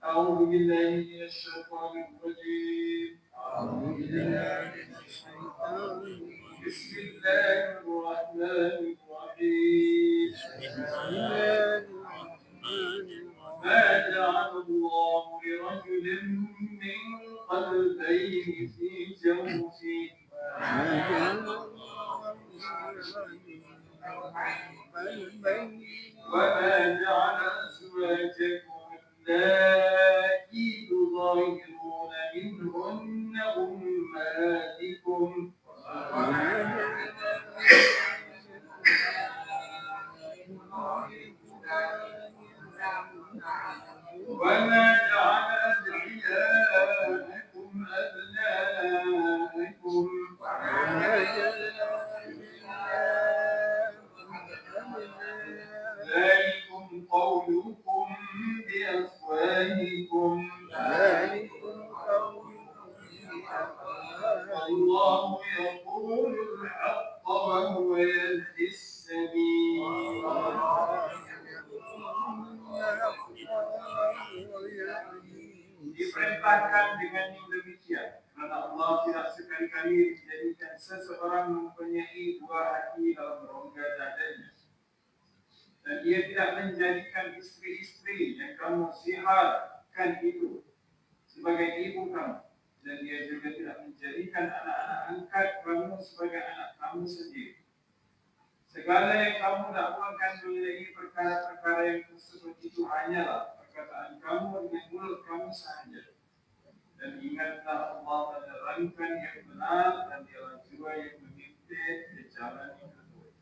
أعوذ بالله من الشيطان الرجيم. بسم الله الرحمن الرحيم. ما جعل الله لرجل من قلبين في جوفه وما جعل أزواجكم اللائي تظاهرون منهن أمهاتكم وما جعل أدعياءكم أبناءكم ذلكم قولكم بأفواهكم الله يقول الحق وهو يهدي السبيل. Diperintahkan dengan yang demikian karena Allah tidak sekali-kali menjadikan seseorang mempunyai dua hati dalam rongga dadanya, dan Dia tidak menjadikan istri-istri yang kamu ziharkan itu sebagai ibu kamu, dan Dia juga tidak menjadikan anak-anak angkat kamu sebagai anak kamu sendiri. Segala yang kamu dakwakan mengenai perkara-perkara yang tersebut itu hanyalah perkataan kamu dengan mulut kamu sahaja. Dan ingatlah Allah menerangkan yang benar, dan Dialah juga yang memimpin ke jalan yang betul.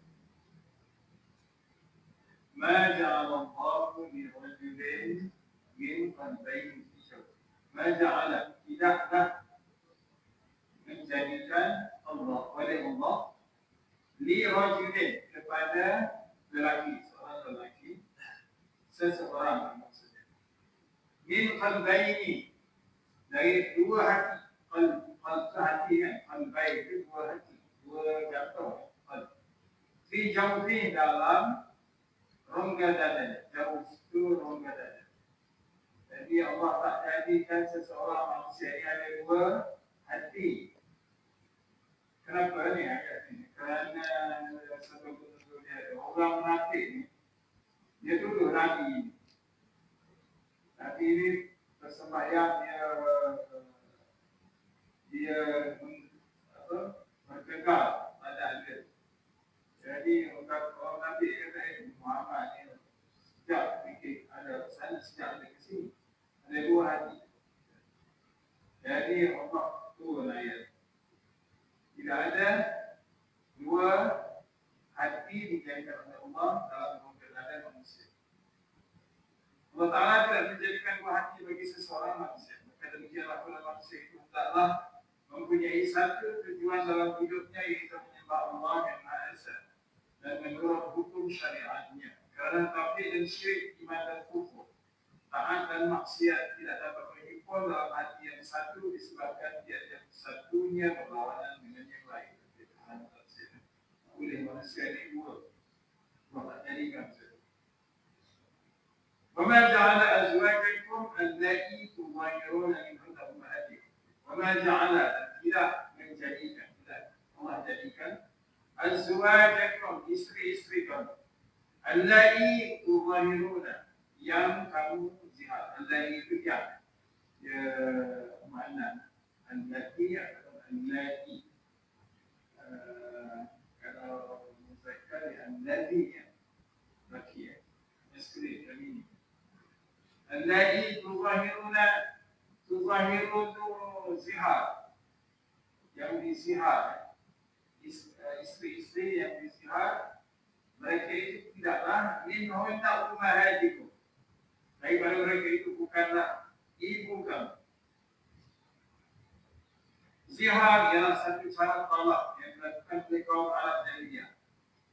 Ma ja'ala Allahu li rajulin min qalbayni fi jawfihi. Ma ja'ala, tidaklah menjadikan Allah oleh Allah li rajulin, kepada lelaki, seorang lelaki, seseorang maksudnya, min qalbayni, dari dua hati. Qalb hati kan, qalbai itu dua hati, dua jantung. Fi jawfi, dalam rongga dadanya. Jauh itu rongga dada. Jadi Allah tak jadikan seseorang manusia ini ada dua hati. Kenapa ni ayat ini? Kerana satu betul dia orang munafik ni, dia tuduh Nabi ini. Nabi ini bersembahyang, dia bergegar pada dia. Jadi orang Nabi kata Muhammad ni sejak fikir ada sana, sejak ada ke sini ada dua hati. Jadi Allah turun ayat, tidak ada dua hati dijadikan oleh Allah dalam keadaan manusia. Allah Ta'ala tidak menjadikan dua hati bagi seseorang manusia. Maka demikianlah pula manusia itu hendaklah mempunyai satu tujuan dalam hidupnya, yaitu menyembah Allah yang Maha Esa dan menurut hukum syariatnya. Kerana tauhid dan syirik, iman dan kufur, taat dan maksiat tidak dapat berhimpun dalam hati yang satu disebabkan tiada satunya berlawanan dengan yang lain. Oleh manusia ini dua, tak jadikan satu. وَمَا جَعَلَ أَزْوَاجَكُمْ اللَّاتِي تُظَاهِرُونَ مِنْهُنَّ أُمَّهَاتِكُمْ. وَمَا جَعَلَ, tidak menjadikan, Allah jadikan أَزْوَاجَكُمْ, istri-istri kamu, اللَّاتِي تُظَاهِرُونَ, yang kamu zihar. Allati itu yang makna allati atau allati. Kalau muzakkar allati yang laki, istri kami. Allati tuzahirun zihar, yang dizihar, istri-istri yang dizihar, mereka itu tidaklah minhunna ummahatikum, daripada mereka itu bukanlah ibu kamu. Zihar ialah satu cara talak yang dilakukan oleh kaum Arab jahiliyah,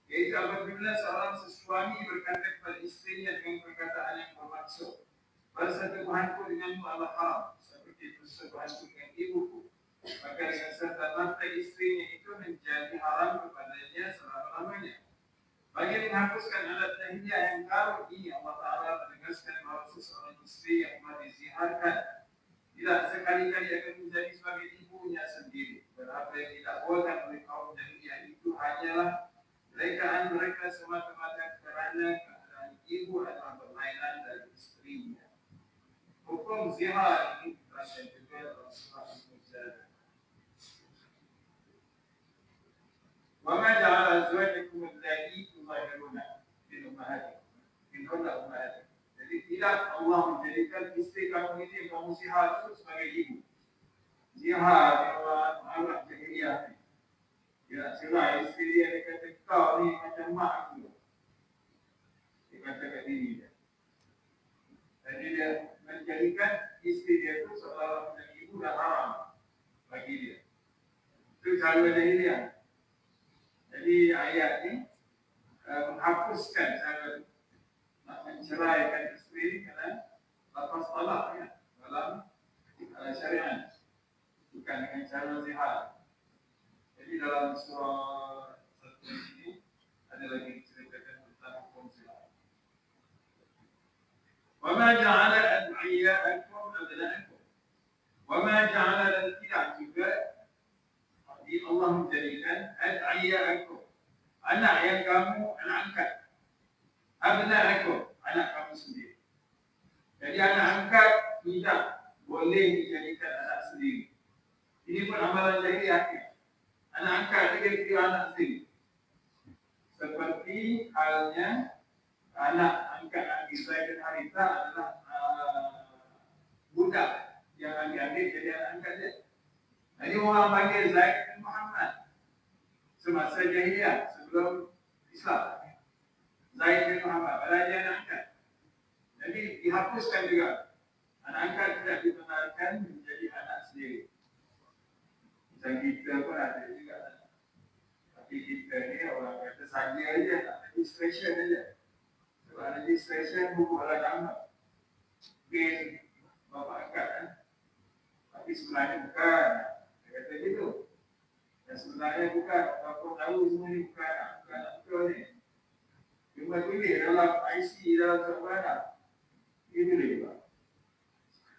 iaitu apabila seorang suami berkata kepada istrinya dengan perkataan yang bermaksud, bersetubuhanku denganmu adalah haram, seperti bersetubuhanku dengan ibuku, maka dengan serta merta istrinya itu menjadi haram kepadanya selama-lamanya. Bagi menghapuskan adat jahiliyah yang baru ini, Allah Ta'ala menegaskan bahawa seseorang istri yang telah dizihari adalah permainan dari istrinya. Hukum zihar ini diterapkan juga dalam surah Al-Mujadalah. Wa ma ja'ala azwajakum allati tuzahiruna min ummahatikum min ummahatikum. Jadi tidak Allah menjadikan istri kamu ini yang kamu zihar itu sebagai ibu. Zihar adalah alat jahiliyah. Ya, cerai istri dia kata kau ni macam mak aku. Dia kata kat diri dia. Jadi dia menjadikan istri dia itu seolah menjadi ibu dan haram bagi dia. Itu cara jahiliyah. Jadi ayat ini menghapuskan cara nak menceraikan istri kerana lepas talak ya, dalam syariat, bukan dengan cara zihar. Jadi dalam surah 1 ini ada lagi diceritakan tentang hukum zihar. Wa ma ja'ala ad'iya'akum abna'akum. Wa ma ja'ala, dan tidak juga Allah menjadikan ad'iya'akum, anak yang kamu anak angkat, abna'akum, anak kamu sendiri. Jadi anak angkat tidak boleh dijadikan anak sendiri. Ini pun amalan jahiliyah. Anak angkat dia kira anak sendiri. Seperti halnya anak angkat Nabi Zaid bin Harithah adalah budak yang adik-adik jadi anak angkat dia. Jadi orang panggil Zaid bin Muhammad semasa jahiliyah sebelum Islam. Zaid bin Muhammad padahal dia anak angkat. Jadi dihapuskan juga. Anak angkat tidak dibenarkan menjadi anak sendiri. Dan kita pun ada juga. Tapi kita ni orang kata saja aja, registration aja. Sebab registration buku halang nama. Bin bapa angkat kan. Tapi sebenarnya bukan. Dia kata gitu. Dan sebenarnya bukan. Bapa tahu semua ni bukan anak betul ni. Cuma tulis dalam IC, dalam sebuah. Itu dia juga.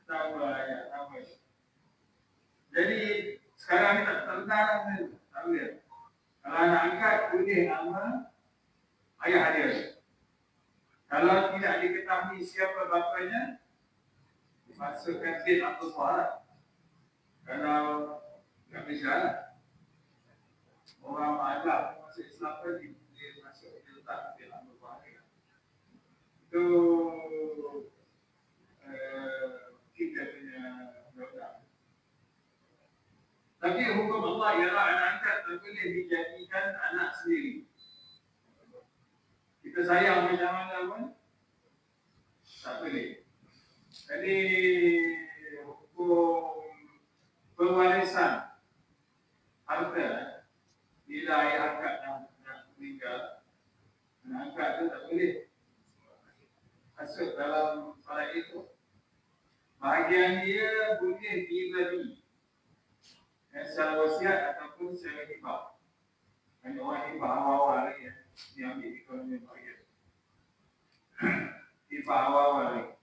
Nama ayat, nama. Jadi sekarang ni tak terdengar ni. Tak boleh. Kalau anak angkat, boleh nama ayah dia. Kalau tidak diketahui siapa bapanya, masukkan Zaid Abdul Wahab. Kalau tak bisa lah. Orang Ma'adah masuk Islam pun dia masuk, dia letak Zaid Abdul Wahab. Itu kita punya doa. Tapi hukum Allah ialah anak angkat tak boleh dijadikan anak sendiri. Kita sayang macam mana pun tak boleh. Jadi hukum pewarisan harta bila ayah angkat nak meninggal, anak angkat tu tak boleh masuk dalam solat itu. Bahagian dia boleh dibagi secara wasiat ataupun secara hibah. Hanya orang hibah awal-awal lagi ya. Dia ambil ekonomi bahagian. Hibah awal-awal lagi.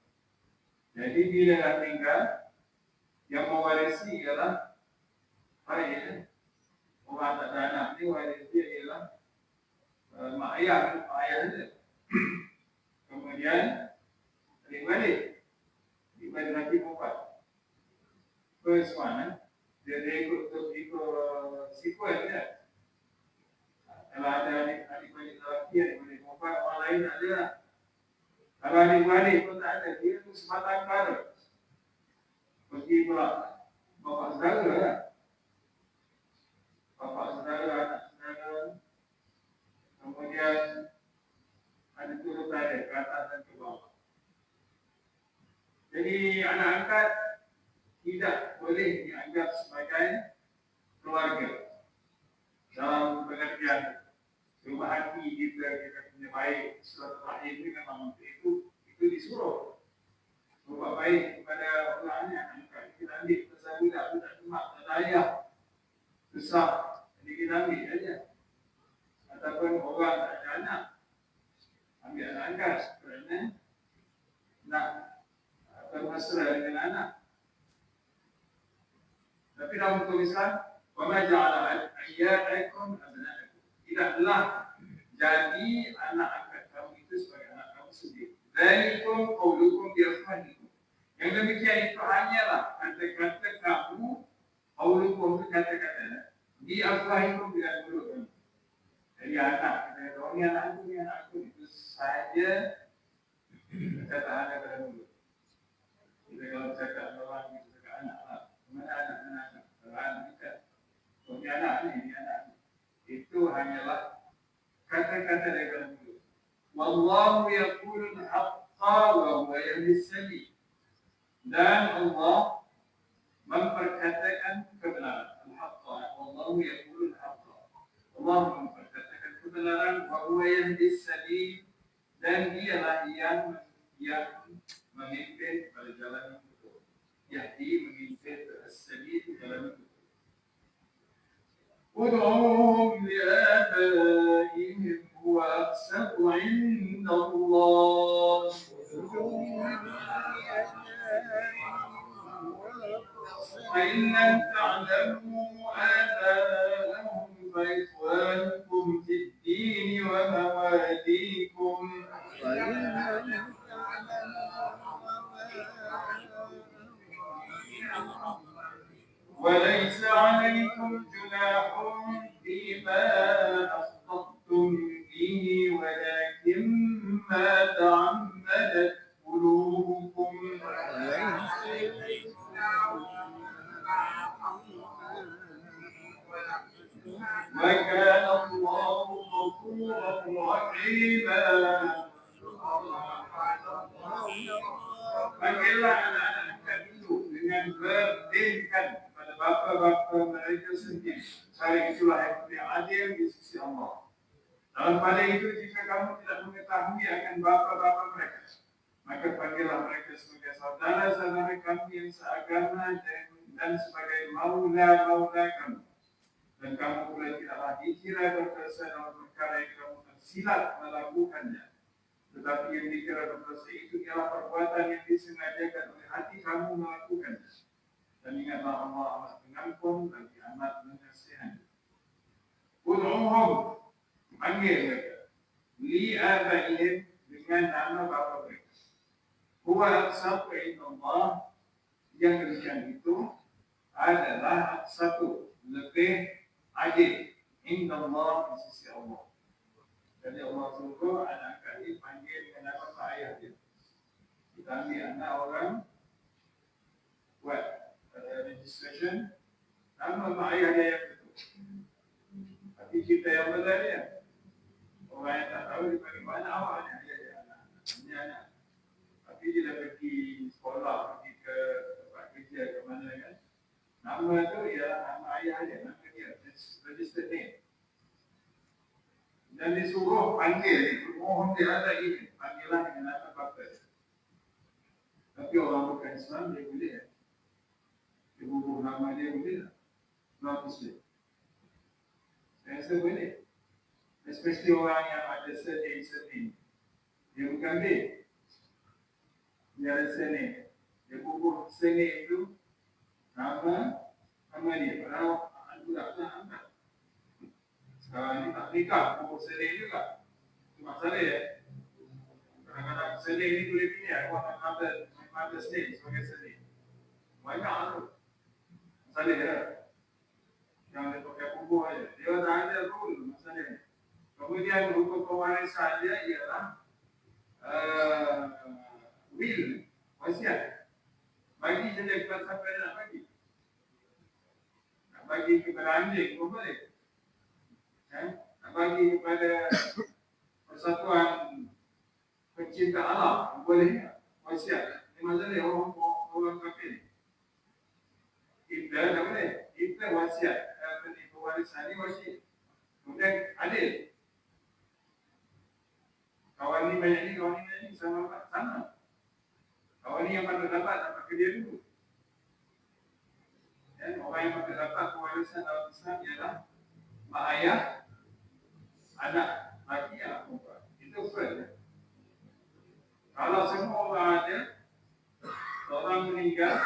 Jadi bila dah tinggal, yang mewarisi ialah ayah. Orang tak ada anak ni, waris dia ialah mak ayah dia. Kemudian balik daripada laki perempuan. First one, dia ikut sequence dia. Kalau ada adik-adik lelaki, adik-adik perempuan, orang lain tak ada lah. Kalau adik-adik pun tak ada, dia tu sebatang kara. Pergi pula bapak saudara lah. Bapak saudara, anak saudara. Kemudian ada turutan dia ke atas dan ke bawah. Jadi anak angkat tidak boleh dianggap sebagai keluarga. Dalam pengertian rumah hati kita punya baik, suatu rahim ini memang itu disuruh berbuat baik kepada orang yang angkat. Kita ambil pasal budak mak, tak ada ayah, susah, jadi kita ambil saja. Ataupun orang tak ada anak, ambil anak angkat kerana nak bermesra dengan anak. Tapi dalam hukum Islam, wa ma ja'ala ad'iya'akum abna'akum. Tidaklah jadi anak angkat kamu itu sebagai anak kamu sendiri. Zalikum qaulukum bi afwahikum. Yang demikian itu hanyalah kata-kata kamu, qaulukum itu kata-kata di afwahikum dengan mulut kamu. Jadi anak, kalau ni anak aku itu saja perkataan daripada mulut. Kita kalau cakap orang kita cakap anak lah. Mana anak? Kalau anak kita, kalau ni anak ni. Itu hanyalah kata-kata daripada mulut. Wallahu yaqulul haqqa wa huwa yahdis sabil. Dan Allah memperkatakan kebenaran. Al-haqqa. Wallahu yaqulul haqqa. Allah memperkatakan kebenaran wa huwa yahdis sabil, dan dialah yang memimpin pada jalan yang betul. Yahdi memimpin as-sabil jalan yang betul. Ud'uhum li'abaihim huwa aqsatu 'inda Allah. فإن لم تعلموا آباءهم فإخوانكم في الدين ومواليكم. وليس عليكم جناح فيما أخطأتم به ولكن ما تعمدت قلوبكم. وكان الله غفورا رحيما. Panggillah anak-anak kalian dengan berdinkan pada bapa-bapa mereka sendiri. Cara itulah yang adil di sisi Allah. Dalam pada itu, jika kamu tidak mengetahui akan bapa-bapa mereka, maka panggillah mereka sebagai saudara-saudara kamu yang seagama dan sebagai maula-maula kamu. Dan kamu pula tidaklah dikira berdosa dalam perkara yang kamu tersilap melakukannya. Tetapi yang dikira berdosa itu ialah perbuatan yang disengajakan oleh hati kamu melakukannya. Dan ingatlah Allah amat pengampun lagi amat mengasihani. Ud'uhum, panggil mereka. Li'abaihim, dengan nama bapa mereka. Huwa aqsatu 'inda Allah, yang demikian itu adalah satu lebih adil inda Allah, di sisi Allah. Jadi Allah suruh anak kali panggil dengan nama pak ayah dia. Kita ambil anak orang buat registration, nama pak ayah dia yang betul. Tapi kita yang betul dia, orang yang tak tahu dia panggil mana awak ni ayah dia, ini anak. Tapi dia dah pergi sekolah, pergi ke tempat kerja ke mana kan, nama tu ialah nama ayah dia, nama dia, registered name. Dan disuruh panggil, mohon dia ada ini, panggilan dengan nama bapa. Tapi orang bukan Islam, dia boleh. Dia hubung nama dia boleh tak? Not Muslim. Saya rasa boleh. Especially orang yang ada surname. Dia bukan B. Dia ada surname. Dia hubung surname itu nama dia. Padahal budak tak angkat. Sekarang ni tak nikah, pokok surname juga. Itu masalah ya. Kadang-kadang surname ni boleh pilih, aku nak mother's name sebagai surname. Banyak tu. Masalah ya. Yang dia pakai pokok aja. Dia tak ada rule masalah ni. Kemudian hukum pewarisan dia ialah will, wasiat. Bagi saja kepada siapa dia nak bagi. Nak bagi kepada anjing pun boleh. Nak bagi kepada persatuan pencinta alam boleh wasiat. Ini masalah orang kafir. Kita tak boleh. Kita wasiat. Pewarisan ni wasiat. Kemudian adil. Kawan ni banyak ni, kawan ni sama. Kawan ni yang patut dapat kerja dulu. Dan orang yang patut dapat pewarisan dalam Islam ialah mak ayah, anak laki, anak perempuan. Itu first. Kalau semua orang ada, seorang meninggal,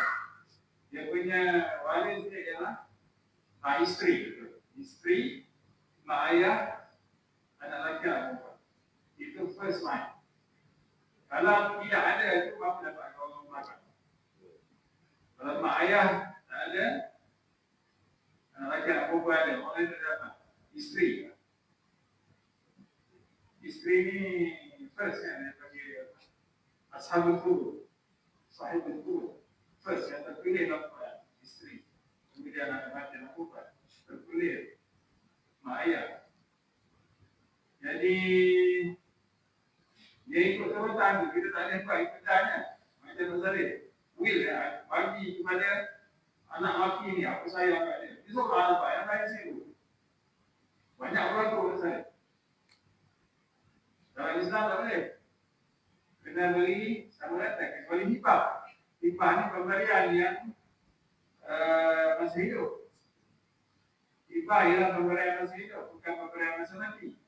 dia punya waris dia ialah isteri. Isteri, mak ayah, anak laki, anak perempuan. Itu first line. Kalau tidak ada itu apa dapat kawan makan. Kalau mak ayah tak ada, anak laki anak perempuan ada, orang tak dapat. Isteri. Isteri ni first kan dia panggil ashabul furud. Sahibul furud. First yang terpilih dapat isteri. Kemudian anak laki anak perempuan terpilih mak ayah. Jadi dia ikut sebutan tu, kita tak ada buat ikutnya. Macam Nazareth, will bagi kepada anak laki ni apa sayang kat dia. Dia seorang apa yang lain situ. Banyak orang tu Nazareth. Dalam Islam tak boleh. Kena beri sama datang, kecuali hibah. Hibah ni pemberian yang masih hidup. Hibah ialah pemberian masih hidup, bukan pemberian masa mati.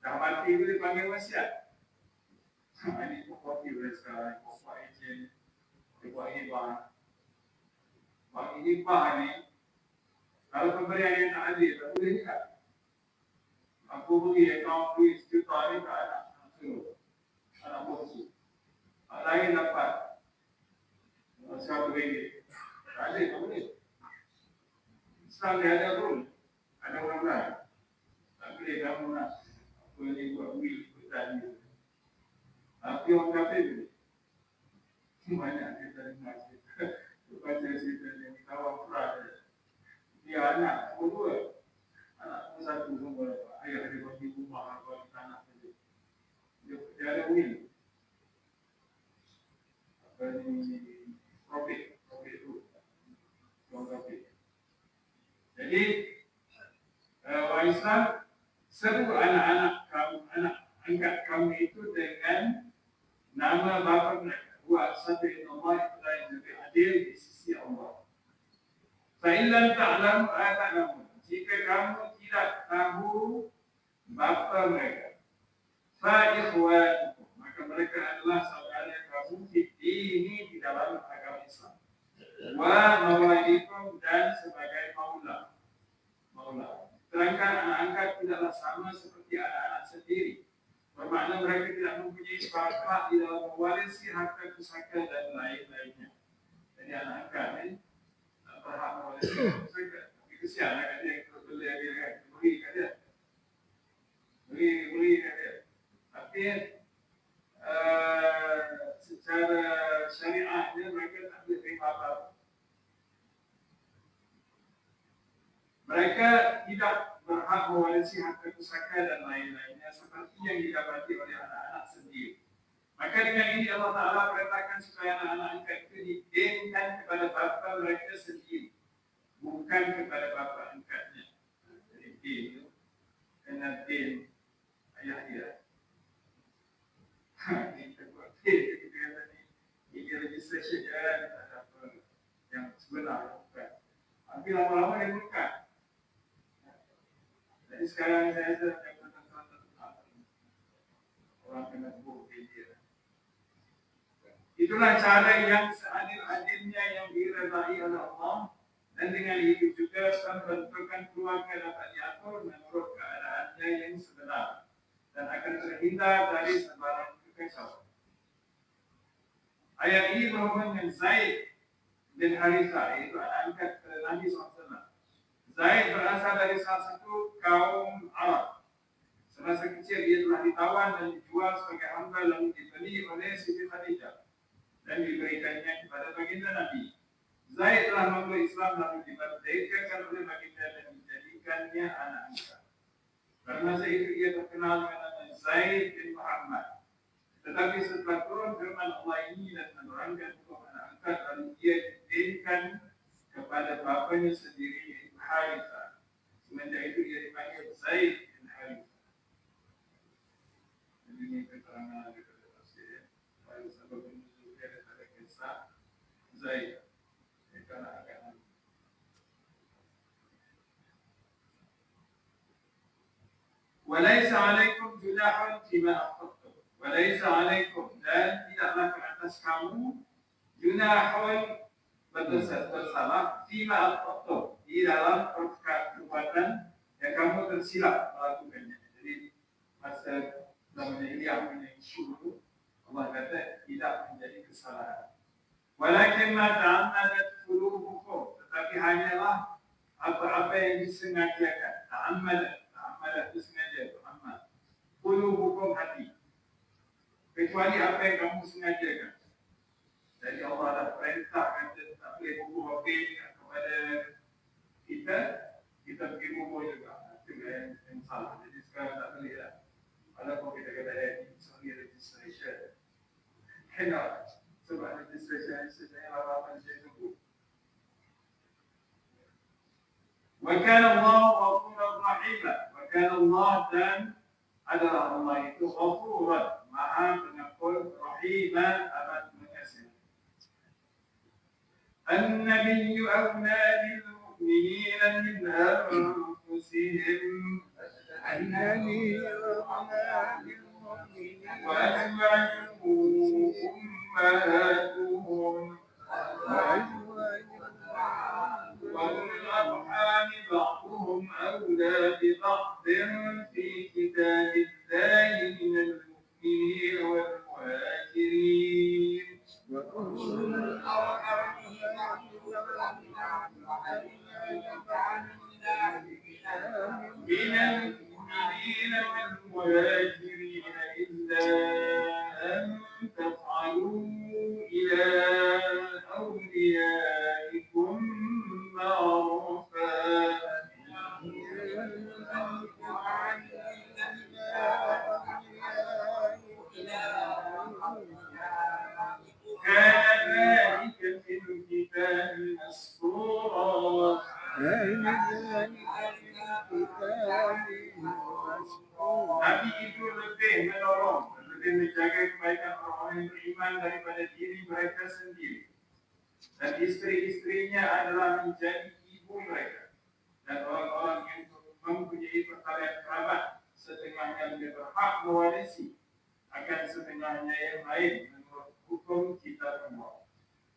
Dah mati tu dia panggil wasiat. Ini kopi mereka, kopi ejen, kopi hibah. Bagi hibah ni, kalau pemberian yang tak adil, tak boleh juga. Aku beri akaun duit sejuta ni tak ada. Anak bosu. Lain dapat RM100. Tak adil, tak boleh. Islam dia ada rule. Ada orang lain. Tak boleh kamu nak boleh buat will ikutan dia. Tapi orang kafir ni banyak kita dengar cerita. Baca cerita yang kawan perah dia anak dua. Anak satu semua ayah dia bagi rumah bagi tanah dia. Dia ada will. Apa ni profit tu. Orang kafir. Jadi orang Islam seru anak-anak kamu, anak angkat kamu itu dengan nama bapa mereka. Buat satu yang Allah itu yang lebih adil di sisi Allah. Fa'ilan ta'lamu ata'lamu. Jika kamu tidak tahu bapa mereka. Fa'ikhwanukum. Maka mereka adalah saudara kamu di dalam agama Islam. Wa mawalikum dan sebagai maula. Sedangkan anak angkat tidaklah sama seperti anak-anak sendiri. Bermakna mereka tidak mempunyai hak di dalam mewarisi harta pusaka dan lain-lainnya. Jadi anak angkat ni tak berhak mewarisi harta pusaka. Tapi kesian lah kat dia, kalau beli dia kan, beri kat dia. Beri kat dia. Tapi secara syariahnya mereka tak boleh terima apa-apa. Mereka tidak berhak mewarisi harta pusaka dan lain-lainnya seperti yang didapati oleh anak-anak sendiri. Maka dengan ini Allah Ta'ala perintahkan supaya anak-anak angkat itu didinkan kepada bapa mereka sendiri, bukan kepada bapa angkatnya. Jadi din itu kena din ayah dia. Kita buat din, kita kata ni ini registration dia ada apa yang sebenar bukan. Tapi lama-lama dia bukan. Jadi sekarang saya rasa yang bertentang orang kena buat dia. Itulah cara yang seadil-adilnya yang diredai oleh Allah, dan dengan itu juga pembentukan keluarga dapat diatur menurut keadaannya yang sebenar dan akan terhindar dari sebarang kekacauan. Ayat ini berhubungan dengan Zaid bin Harithah, yaitu anak angkat Nabi SAW. Zaid berasal dari salah satu kaum Arab. Semasa kecil dia telah ditawan dan dijual sebagai hamba lalu dibeli oleh Siti Khadijah dan diberikannya kepada baginda Nabi. Zaid telah memeluk Islam lalu dimerdekakan oleh baginda dan dijadikannya anak angkat. Pada masa itu ia terkenal dengan nama Zaid bin Muhammad. Tetapi setelah turun firman Allah ini dan menerangkan hukum anak angkat, lalu ia diberikan kepada bapanya sendiri, yaitu Harithah. Semenjak itu ia dipanggil Zaid bin Harithah. Ini keterangan daripada tafsir. Pada sebab ini ada kisah Zaid. Walaysa alaikum junahun fima akhtattum. Walaysa alaikum, dan tidaklah ke atas kamu junahun bersalah fima akhtattum, di dalam perbuatan yang kamu tersilap melakukannya. Jadi masa namanya Ilya punya isu itu, Allah kata tidak menjadi kesalahan. Walakin ma ta'ammadat qulubukum, tetapi hanyalah apa-apa yang disengajakan. Ta'ammadat disengaja, ta'ammad. Qulubukum hati. Kecuali apa yang kamu sengajakan. Jadi Allah dah perintah kata tak boleh bubuh habis kepada kita, kita pergi bubuh juga. Itu yang salah. Jadi sekarang tak boleh lah. Walaupun kita kata sorry registration. Cannot. Sebab registration sebenarnya lawan saya tunggu. Wa kana Allah ghafurur rahim. Wa kana Allah dan adalah Allah itu ghafurun, Maha Pengampun, Rahiman, amat mengasihi. النبي أولى بالمؤمنين من أنفسهم النبي أولى بالمؤمنين وأزواجه أمهاتهم وأولو الأرحام بعضهم أولى ببعض في كتاب الله من المؤمنين والمهاجرين من المؤمنين والمهاجرين إلا أن تفعلوا إلى أوليائكم معروفا كان ذلك في الكتاب مسطورا. Nabi itu lebih menolong, lebih menjaga kebaikan orang yang beriman daripada diri mereka sendiri. Dan isteri-istrinya adalah menjadi ibu mereka. Dan orang-orang yang mempunyai perkara kerabat, setengahnya lebih berhak mewarisi akan setengahnya yang lain menurut hukum kita semua.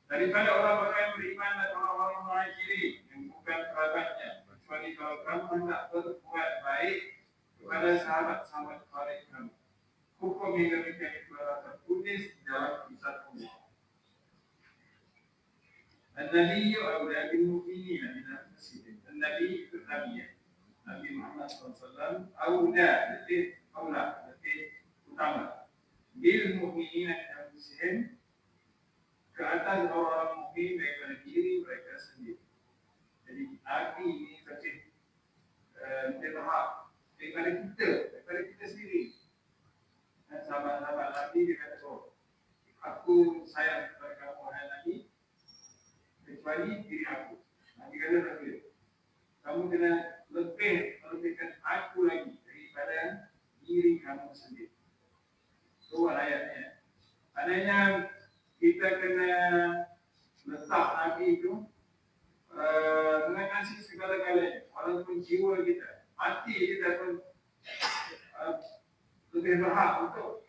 Daripada orang-orang yang beriman dan orang-orang muhajirin yang bukan kerabatnya, kecuali kalau kamu hendak berbuat baik kepada sahabat-sahabat baik kamu. Hukum yang demikian itu adalah tertulis dalam kitab Allah. An-Nabi awla bil mu'minina min anfusihim. An-Nabi itu Nabi. Nabi Muhammad SAW awla, lebih utama. Bil mu'minina min anfusihim, ke atas orang mukmin daripada diri mereka sendiri. Jadi Nabi ini lebih berhak daripada kita sendiri. Dan sahabat-sahabat Nabi dia kata, aku sayang kepada kamu wahai Nabi, kecuali diri aku. Nabi kata lebih. Kamu kena melebihkan aku lagi daripada diri kamu sendiri. Itu ayatnya. Adanya kita kena letak Nabi itu dengan kasih segala-galanya, walaupun jiwa kita, hati kita pun lebih berhak untuk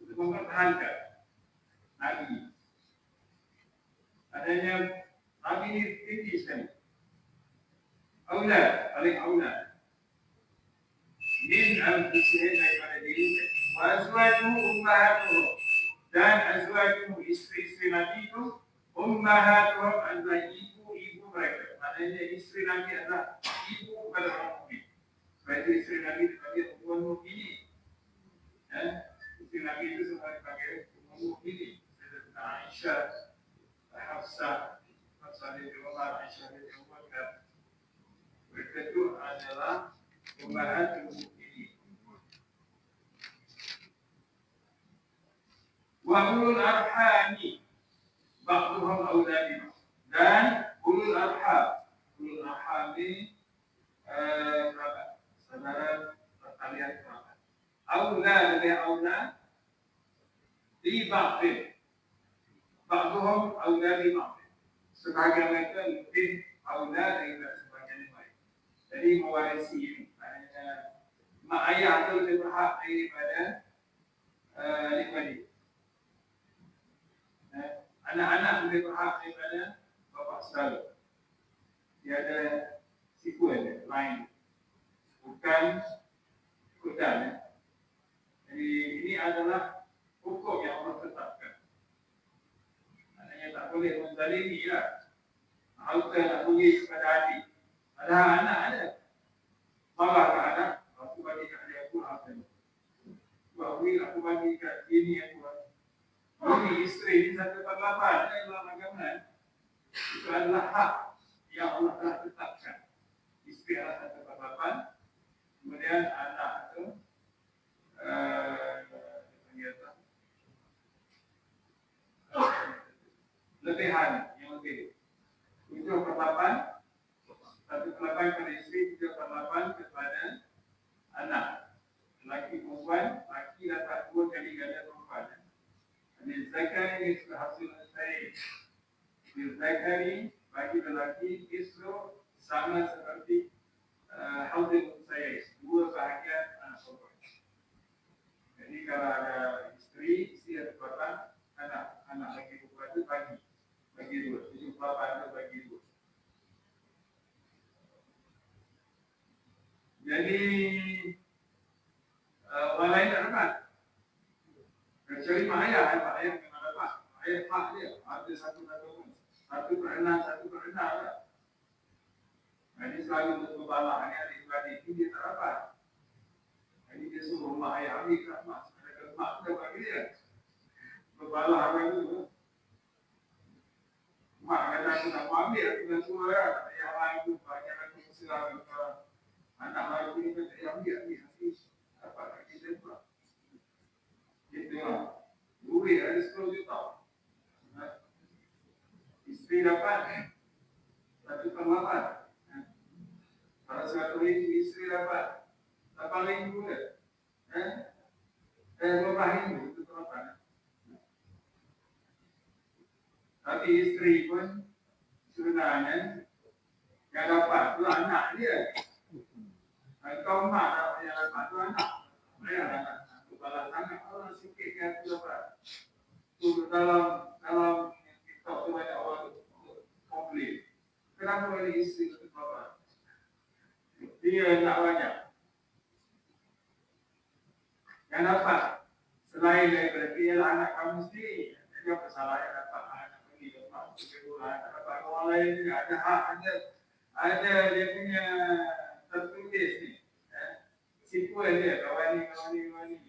untuk mempertahankan Nabi. Adanya Nabi ini tinggi sekali. Paling aula. Min al-Fusihim daripada diri mereka. Wa azwajuhu ummahatuhum. Dan azwajuhu istri-istri Nabi itu ummahatuhum adalah ibu-ibu mereka. Maknanya istri Nabi adalah ibu kepada orang mukmin. Sebab itu istri Nabi dipanggil Ummul Mukminin. Istri Nabi itu semua dipanggil Ummul Mukminin. Aisyah, Hafsah binti Umar, Aisyah binti Umar. Mereka itu adalah ummahatul mukminin. Wa ulul arhami ba'duhum awla bi ba'd. Dan ulul arhami kerabat, saudara pertalian kerabat. Awla lebih awla di ba'd. Ba'duhum awla bi ba'd. Sebagian mereka lebih awla daripada sebagian yang lain. Jadi mewarisi ini. Mak ayah itu lebih berhak daripada adik-adik. Anak-anak lebih berhak daripada bapa saudara. Dia ada sequel lain. Bukan ikutan. Jadi ini adalah hukum yang Allah tetapkan. Maknanya tak boleh menzalimi lah. Harta nak beri kepada adik. Ada anak ada. Marah ke anak, aku bagi kat dia aku harta ni. Beri aku bagi kat sini aku bagi. Ini isteri ni 1/8 dalam agama. Itu adalah hak yang Allah telah tetapkan. Isteri adalah 1/8. Kemudian anak itu lebihan yang lebih 7/8, 1/8 kepada isteri, 7/8 kepada anak. Lelaki perempuan, lelaki dapat 2 kali ganda perempuan. Dan zakari ini sudah hasil saya. Zakari bagi lelaki isteri sama seperti hasil saya, 2 bahagian anak perempuan. Jadi kalau ada isteri ada perempuan, anak lelaki perempuan itu bagi 2, 7/8 itu bagi 2. Jadi orang lain tak dapat. Kecuali mak ayah memang dapat. Mak ayah hak dia, ada 1/6 lah. Jadi selalu untuk berbalah ni adik-beradik ni dia tak dapat. Jadi dia suruh mak ayah ambil kat mak. Sebenarnya mak tu dah bagi dia. Berbalah orang tu. Mak kata aku tak mau ambil, aku dah suruh lah. Ayah orang tu banyak aku berserah. Anak lagi ni kata, ambil. Nanti dapat kat kita pula. Gitu lah. Duit ada 10 juta. Isteri dapat 1/8. Kalau 100,000 isteri dapat 8,000 ke? 12,000 itu berapa? Tapi isteri pun sebenarnya yang dapat tu anak dia. Kau mak yang dapat tu anak. Ayah dapat. Balas sangat orang sikit yang tu dapat. Tu dalam TikTok tu banyak orang komplain. Kenapa ada isteri tu berapa? Dia nak banyak. Yang dapat selain daripada dia ialah anak kamu sendiri. Jadi apa salah yang dapat anak pergi dapat dapat orang lain juga ada hak, ada dia punya tertulis ni. Sequel dia kawan ni masing-masing.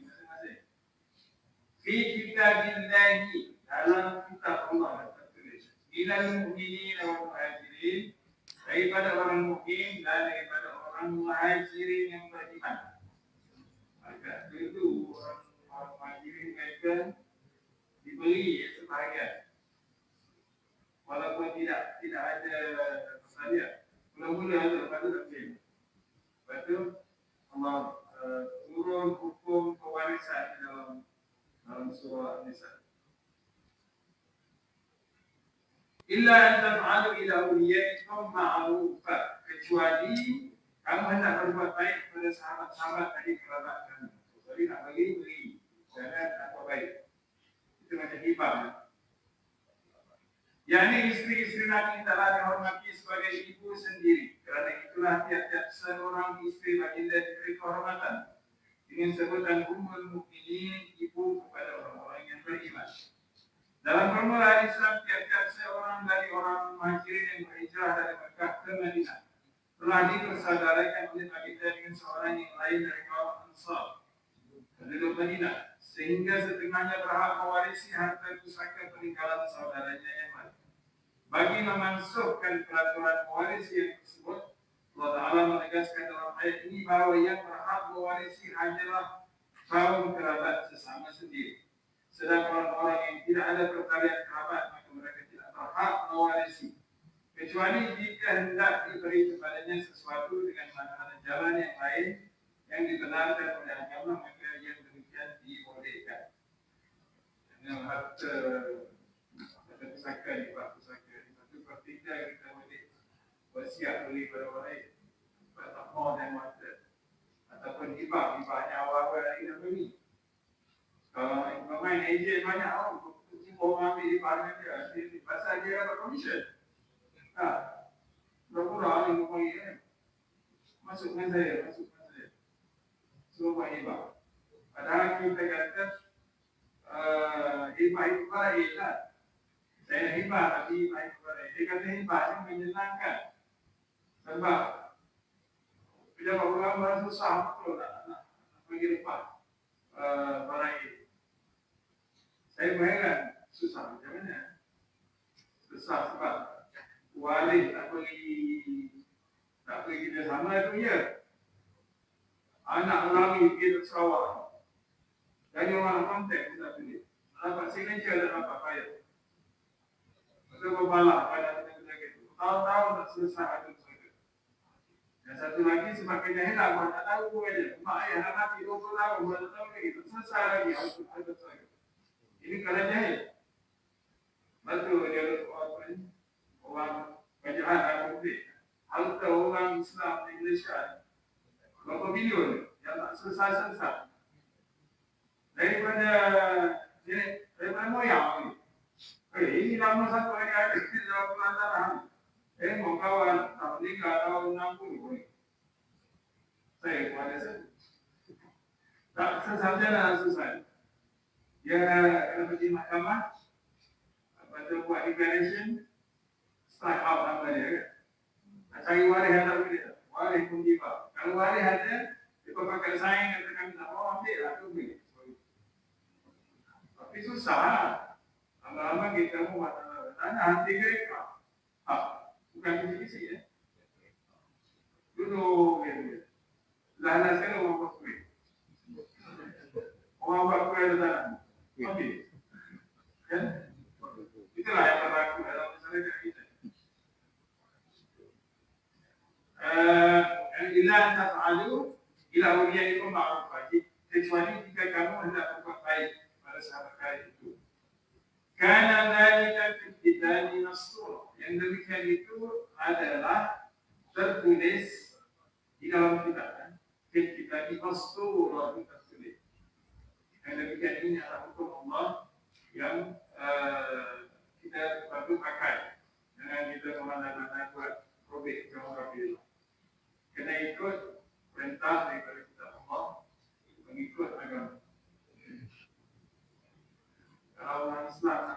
Fi kitabillahi, dalam kitab Allah tertulis. Ilal mu'minin wal muhajirin, daripada orang mukmin dan daripada orang muhajirin yang beriman. Maka itu orang muhajirin mereka diberi sebahagian. Walaupun tidak ada masalah. Mula-mula ada pada takdir. Lepas tu Allah turun hukum pewarisan dalam surah An-Nisa. Illa an taf'alu ila awliyaikum ma'rufah, kecuali kamu hendak berbuat baik kepada sahabat-sahabat dari kerabat kamu. Jadi nak beri, jangan apa baik. Itu macam hibah. Yang ini isteri-isteri Nabi telah dihormati sebagai ibu sendiri. Kerana itulah tiap-tiap seorang isteri baginda diberi kehormatan dengan sebutan Ummul Mukminin, ibu kepada orang-orang yang beriman. Dalam permulaan Islam, tiap-tiap seorang dari orang Muhajirin yang berhijrah dari Mekah ke Madinah telah dipersaudarakan oleh baginda dengan seorang yang lain dari kaum Ansar penduduk Madinah, sehingga setengahnya berhak mewarisi harta pusaka peninggalan saudaranya yang lain. Bagi memansuhkan peraturan mewarisi yang tersebut, Allah Ta'ala menegaskan dalam ayat ini bahawa yang berhak mewarisi hanyalah kaum kerabat sesama sendiri. Sedangkan orang-orang yang tidak ada pertalian kerabat, maka mereka tidak berhak mewarisi, kecuali jika hendak diberi kepadanya sesuatu dengan mana-mana jalan yang lain yang dibenarkan oleh agama, maka yang demikian dibolehkan. Dengan harta pusaka ni, Pak, pusaka ni. Satu pertiga kita boleh bersiap beli pada orang lain. Sebab tak mau dan mata. Ataupun hibahnya awal-awal lagi dah beli. Kalau main agent banyak orang ambil hibah dengan dia. Pasal dia dapat komisen. Pura-pura ni panggil kan. Masuk dengan saya. Suruh buat hibah. Padahal kita kata hibah itu baik lah. Saya hibah tapi hibah itu baik. Dia kata hibah itu menyenangkan. Sebab bila orang merasa susah betul nak pergi lepas barang ini. Saya berheran susah macam mana? Susah sebab wali tak pergi kita sama itu ya. Anak lagi pergi ke Sarawak. Jadi orang kontak kita pilih. Dapat signature dan dapat bayar. Betul berbalak pada benda-benda itu. Tahu-tahu tak selesai ada saja. Dan satu lagi sebab kejahilan, orang tak tahu pun aja. Mak ayah nak mati 20 tahun, orang tak tahu lagi. Selesai lagi ada saja. Ini kalau jahil. Betul dia orang penjahat dan konflik. Harta orang Islam di Malaysia berapa bilion yang tak selesai-selesai. Daripada moyang ni. Ini nama satu hari ada di dalam pelantaran. Mau kawan tak meninggal tahun 60 pun. Saya kepada saya. Tak selesai. Dia kena pergi mahkamah. Lepas buat declaration. Strike out nama dia kan. Nak cari waris yang tak boleh. Waris pun jiwa. Kalau waris ada, dia pakai saing kata kami tak mau ambil lah tu boleh. Tapi susah lah. Lama-lama kita mau tanya hati mereka. Bukan kisi-kisi ya. Duduk gitu. Lahan sekarang orang buat kuih. Orang buat kuih ada tanah. Ambil. Kan? Itulah yang berlaku dalam masyarakat kita. Ila taf'alu ila awliyaikum ma'rufah. Kecuali jika kamu hendak berbuat baik pada sahabat kalian itu. Karena dzalika fi kitabi mastur. Yang demikian itu adalah tertulis di dalam kitab. Fi kitabi mastur tertulis. Yang demikian ini adalah hukum Allah yang kita perlu pakai. Jangan kita memandang-mandang buat probik orang-orang. Kena ikut perintah daripada kitab Allah, mengikut agama. Kalau orang Islam